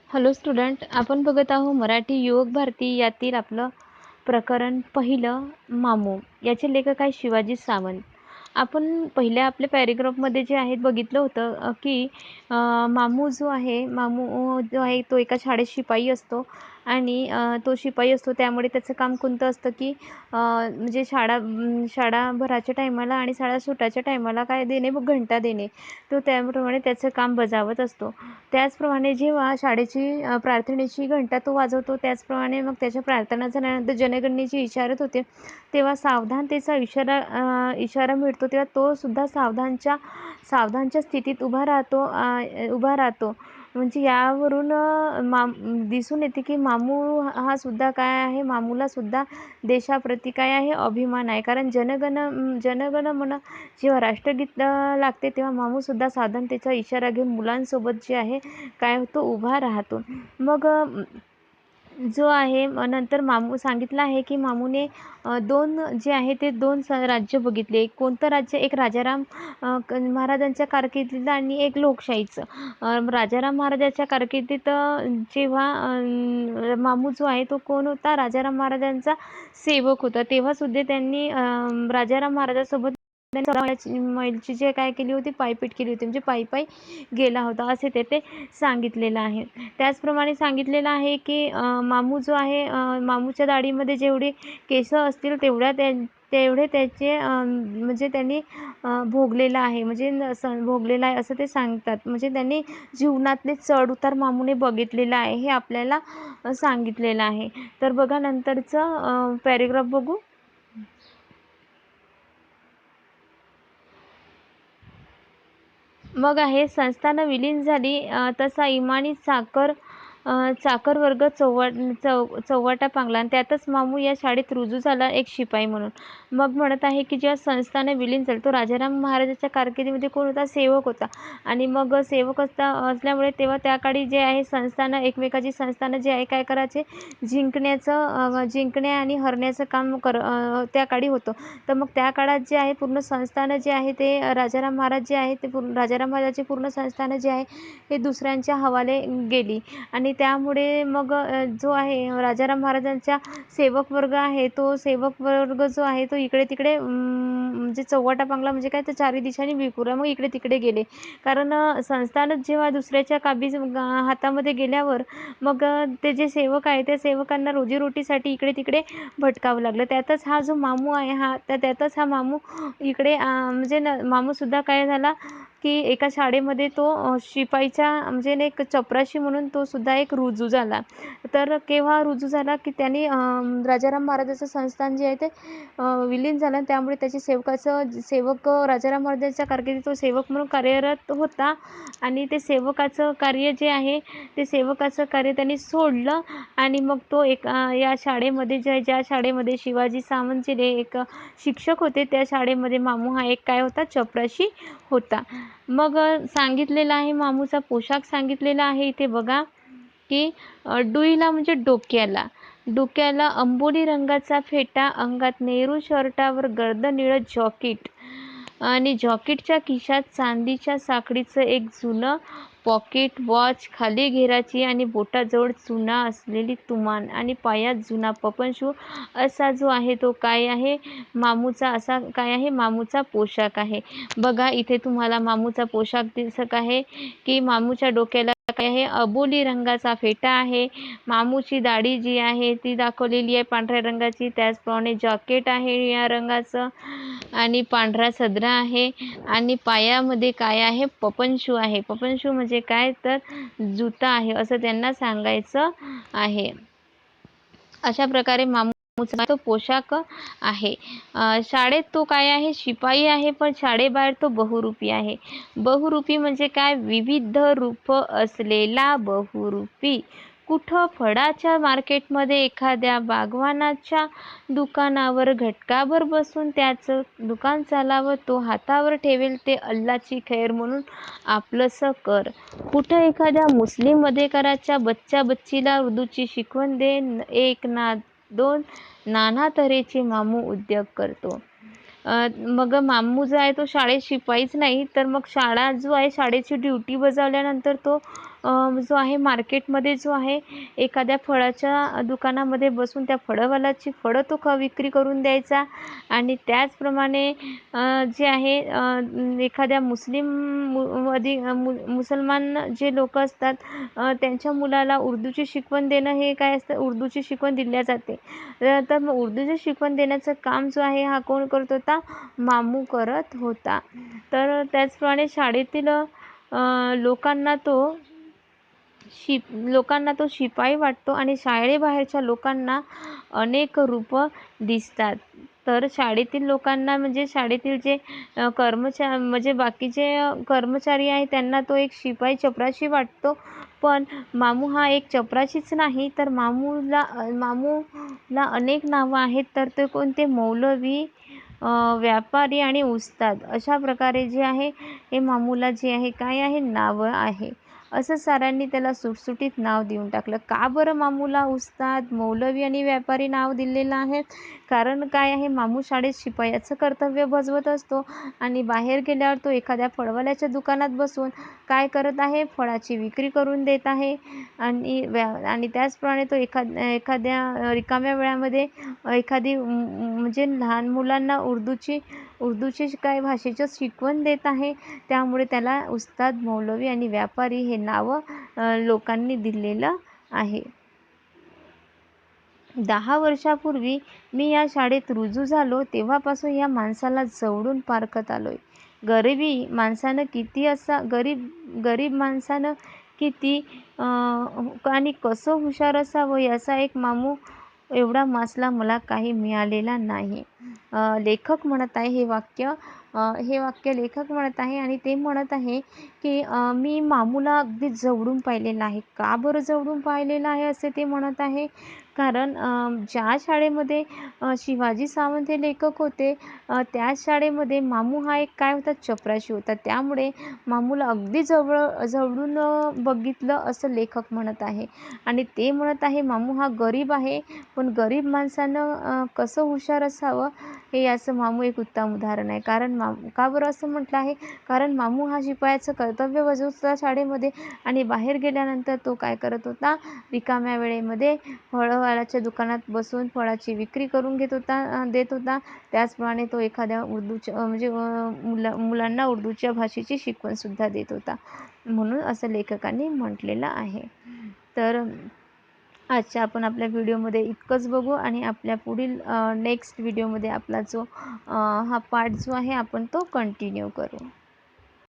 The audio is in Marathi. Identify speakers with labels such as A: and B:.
A: हॅलो स्टुडंट, आपण बघत आहोत मराठी युवक भारती यातील आपलं प्रकरण पहिलं मामू. याचे लेखक आहे शिवाजी सावंत. आपण पहिल्या आपल्या पॅरेग्राफमध्ये जे आहे बघितलं होतं की मामू जो आहे तो एका शाळेत शिपाई असतो आणि तो शिपाई असतो त्यामुळे त्याचं काम कोणतं असतं की म्हणजे शाळा भराच्या टायमाला आणि शाळा सुटायच्या टायमाला काय देणे, घंटा देणे. तो त्याप्रमाणे त्याचं काम बजावत असतो. त्याचप्रमाणे जेव्हा शाळेची प्रार्थनेची घंटा तो वाजवतो, त्याचप्रमाणे मग त्याच्या प्रार्थना झाल्यानंतर जनगणनेची इशारत होते, तेव्हा सावधानतेचा इशारा मिळतो. तेव्हा तो सुद्धा सावधानच्या स्थितीत उभा राहतो. म्हणजे यावरून दिसून येते की मामू हा सुद्धा काय आहे, मामूला सुद्धा देशाप्रती काय आहे, अभिमान आहे. कारण जनगण मन जेव्हा राष्ट्रगीत लागते तेव्हा मामू सुद्धा सावधानतेचा इशारा घेऊन मुलांसोबत जे आहे काय तो उभा राहतो. मग जो आहे नंतर मामू सांगितलं आहे की मामूने दोन जे आहे ते दोन राज्य बघितले. कोणतं राज्य? एक राजाराम महाराजांच्या कारकिर्दीतलं आणि एक लोकशाहीचं. राजाराम महाराजांच्या कारकिर्दीत जेव्हा मामू जो आहे तो कोण होता? राजाराम महाराजांचा सेवक होता. तेव्हा सुद्धा त्यांनी राजाराम महाराजांसोबत मैलची जे काय केली होती, पायपीट केली होती, म्हणजे पायी गेला होता असे तेथे सांगितलेलं आहे. त्याचप्रमाणे सांगितलेलं आहे की मामू जो आहे मामूच्या दाढीमध्ये जेवढे केस असतील तेवढे त्याचे म्हणजे त्यांनी भोगलेलं आहे, म्हणजे भोगलेलं आहे असं ते सांगतात. म्हणजे त्यांनी जीवनातले चढ उतार मामूने बघितलेलं आहे हे आपल्याला सांगितलेलं आहे. तर बघा नंतरचं पॅरेग्राफ बघू. मग आहे संस्थानं विलीन झाली तसा इमानी चाकर वर्ग चव्हाटा पांगला आणि त्यातच मामू या शाळेत रुजू झाला एक शिपाई म्हणून. मग म्हणत आहे की जेव्हा संस्थानं विलीन झाली तो राजाराम महाराजांच्या कारकिर्दीमध्ये कोण होता? सेवक होता. आणि मग सेवक असल्यामुळे तेव्हा त्या काळी जे आहे एकमेकाची संस्थानं जे आहे काय करायचे, जिंकण्या आणि हरण्याचं काम त्या काळी होतं. तर मग त्या काळात जे आहे पूर्ण संस्थानं जे आहे ते राजाराम महाराज जे आहे ते राजाराम महाराजांची पूर्ण संस्थानं जे आहे हे दुसऱ्यांच्या हवाले गेली आणि त्यामुळे मग जो आहे राजाराम महाराजांचा सेवक वर्ग आहे तो सेवक वर्ग जो आहे तो इकडे तिकडे म्हणजे चव्हाटा पांगला, म्हणजे काय तर चारी दिशांनी विखुरला, मग इकडे तिकडे गेले. कारण संस्थानच जेव्हा दुसऱ्याच्या हातामध्ये गेल्यावर मग ते जे सेवक आहे त्या सेवकांना रोजीरोटीसाठी इकडे तिकडे भटकावं लागलं. त्यातच हा जो मामू आहे त्यातच हा मामू इकडे म्हणजे मामू सुद्धा काय झाला की एका शाळेमध्ये तो शिपाईच्या म्हणजे एक चपराशी म्हणून तो सुद्धा एक रुजू झाला. तर केव्हा रुजू झाला की त्यांनी राजाराम महाराजांचं संस्थान जे आहे ते विलीन झालं, त्यामुळे त्याचे सेवक राजाराम महाराजांच्या कारकिर्दीत तो सेवक म्हणून कार्यरत होता आणि ते सेवकाचं कार्य जे आहे ते सेवकाचं कार्य त्यांनी सोडलं आणि मग तो या शाळेमध्ये ज्या शाळेमध्ये शिवाजी सावंत जे एक शिक्षक होते त्या शाळेमध्ये मामू हा एक काय होता, चपराशी होता. मग सांगितलेला आहे मामूचा पोशाख सांगितलेला आहे इथे बघा की डुईला म्हणजे डोक्याला अंबोली रंगाचा फेटा, अंगात नेहरू शर्टावर गर्द निळं जॉकेट आणि जॉकेटच्या खिशात चांदीच्या साखळीचं एक जुनं पॉकेट वॉच, खाली घेराची आणि बोटाजवळ चुना असलेली तुमान आणि पायात जुना पपन शू असा जो आहे तो काय आहे मामूचा पोशाख आहे. बघा इथे तुम्हाला मामूचा पोशाख दिसत आहे की मामूच्या डोक्याला काय आहे, अबोली रंगाचा फेटा आहे. मामूची दाढी जी आहे ती दाखवलेली आहे पांढऱ्या रंगाची. त्याचप्रमाणे जॉकेट आहे या रंगाचं आणि पांढरा सदरा आहे आणि पायामध्ये काय आहे, पपन शू आहे. पपन शू म्हणजे काय तर जुता आहे असं त्यांना सांगायचं आहे. अशा प्रकारे मामूचा तो पोशाख आहे. शाळेत तो काय आहे, शिपाई आहे, पण शाळेबाहेर तो बहुरूपी आहे. बहुरूपी म्हणजे काय, विविध रूप असलेला बहुरूपी. कुठं फळाच्या मार्केटमध्ये एखाद्या बागवानाच्या दुकानावर घटकाभर बसून त्याचं दुकान चालावं, तो हातावर ठेवेल ते अल्लाची खैर म्हणून आपलंसं कर. कुठं एखाद्या मुस्लिम वधेकराच्या बच्चीला उर्दूची शिकवण दे. एक ना दोन नाना तऱ्हेचे मामू उद्योग करतो. मग मामू जो आहे तो शाळेत शिपाईच नाही तर मग शाळा जो आहे शाळेची ड्युटी बजावल्यानंतर तो जो आहे मार्केटमध्ये जो आहे एखाद्या फळाच्या दुकानामध्ये बसून त्या फळवाल्याची फळं तो विक्री करून द्यायचा. आणि त्याचप्रमाणे जे आहे एखाद्या मुसलमान जे लोक असतात त्यांच्या मुलाला उर्दूची शिकवण देणं हे काय असतं, उर्दूची शिकवण दिल्या जाते. तर मग उर्दूची शिकवण देण्याचं काम जो आहे हा कोण करत होता, मामू करत होता. तर त्याचप्रमाणे शाळेतील लोकांना तो शिपाई वाटतो आणि शाळेबाहेरच्या लोकांना अनेक रूपं दिसतात. तर शाळेतील लोकांना म्हणजे शाळेतील जे म्हणजे बाकीचे कर्मचारी आहेत त्यांना तो एक शिपाई चपराशी वाटतो. पण मामू हा एक चपराशीच नाही, तर मामूला अनेक नावं आहेत. तर ते कोणते, मौलवी, व्यापारी आणि उस्ताद, अशा प्रकारे जे आहे हे मामूला जे आहे काय आहे, नावं आहे. असं सारांनी त्याला सुटसुटीत नाव देऊन टाकलं. का बरं मामूला उस्ताद, मौलवी आणि व्यापारी नाव दिलेलं आहे? कारण काय आहे, मामू शाळेत शिपायाचं कर्तव्य बजावत असतो आणि बाहेर गेल्यावर तो एखाद्या फळवाल्याच्या दुकानात बसून काय करत आहे, फळाची विक्री करून देत आहे. आणि त्याचप्रमाणे तो एखाद्या रिकाम्या वेळामध्ये एखादी म्हणजे लहान मुलांना उर्दूची काय भाषेचं शिकवण देत आहे. त्यामुळे त्याला उस्ताद, मौलवी आणि व्यापारी हे नावं लोकांनी दिलेलं आहे. 10 वर्षापूर्वी मी या शाळेत रुजू झालो तेव्हापासून या माणसाला जवळून पारखत आलोय. गरीब माणसानं किती आणि कसं हुशार असावं याचा एक मामू एवढा मासला मला काही मिळालेला नाही. लेखक म्हणत आहे हे वाक्य लेखक म्हणत आहे आणि ते म्हणत आहे की मी मामूला अगदी जवळून पाहिलेलं आहे. का बरं जवळून पाहिलेलं आहे असे ते म्हणत आहे? कारण ज्या शाळेमध्ये शिवाजी सावंत हे लेखक होते त्याच शाळेमध्ये मामू हा एक काय होता, चपराशी होता. त्यामुळे मामूला अगदी जवळून बघितलं असं लेखक म्हणत आहे. आणि ते म्हणत आहे मामू हा गरीब आहे, पण गरीब माणसानं कसं हुशार असावं हे याचं मामू एक उत्तम उदाहरण आहे. कारण का बरं असं म्हटलं आहे, कारण मामू हा शिपायाचं कर्तव्य बजावत होता शाळेमध्ये आणि बाहेर गेल्यानंतर तो काय करत होता, रिकाम्या वेळेमध्ये फळवाल्याच्या दुकानात बसून फळाची विक्री करून देत होता. त्याचप्रमाणे तो एखाद्या म्हणजे मुलांना उर्दूच्या भाषेची शिकवणसुद्धा देत होता. म्हणून असं लेखकांनी म्हटलेलं आहे. तर आजच्या आपण आपल्या व्हिडिओमध्ये इतकंच बघू आणि आपल्या पुढील नेक्स्ट व्हिडिओमध्ये आपला जो हा पार्ट जो आहे आपण तो कंटिन्यू करू.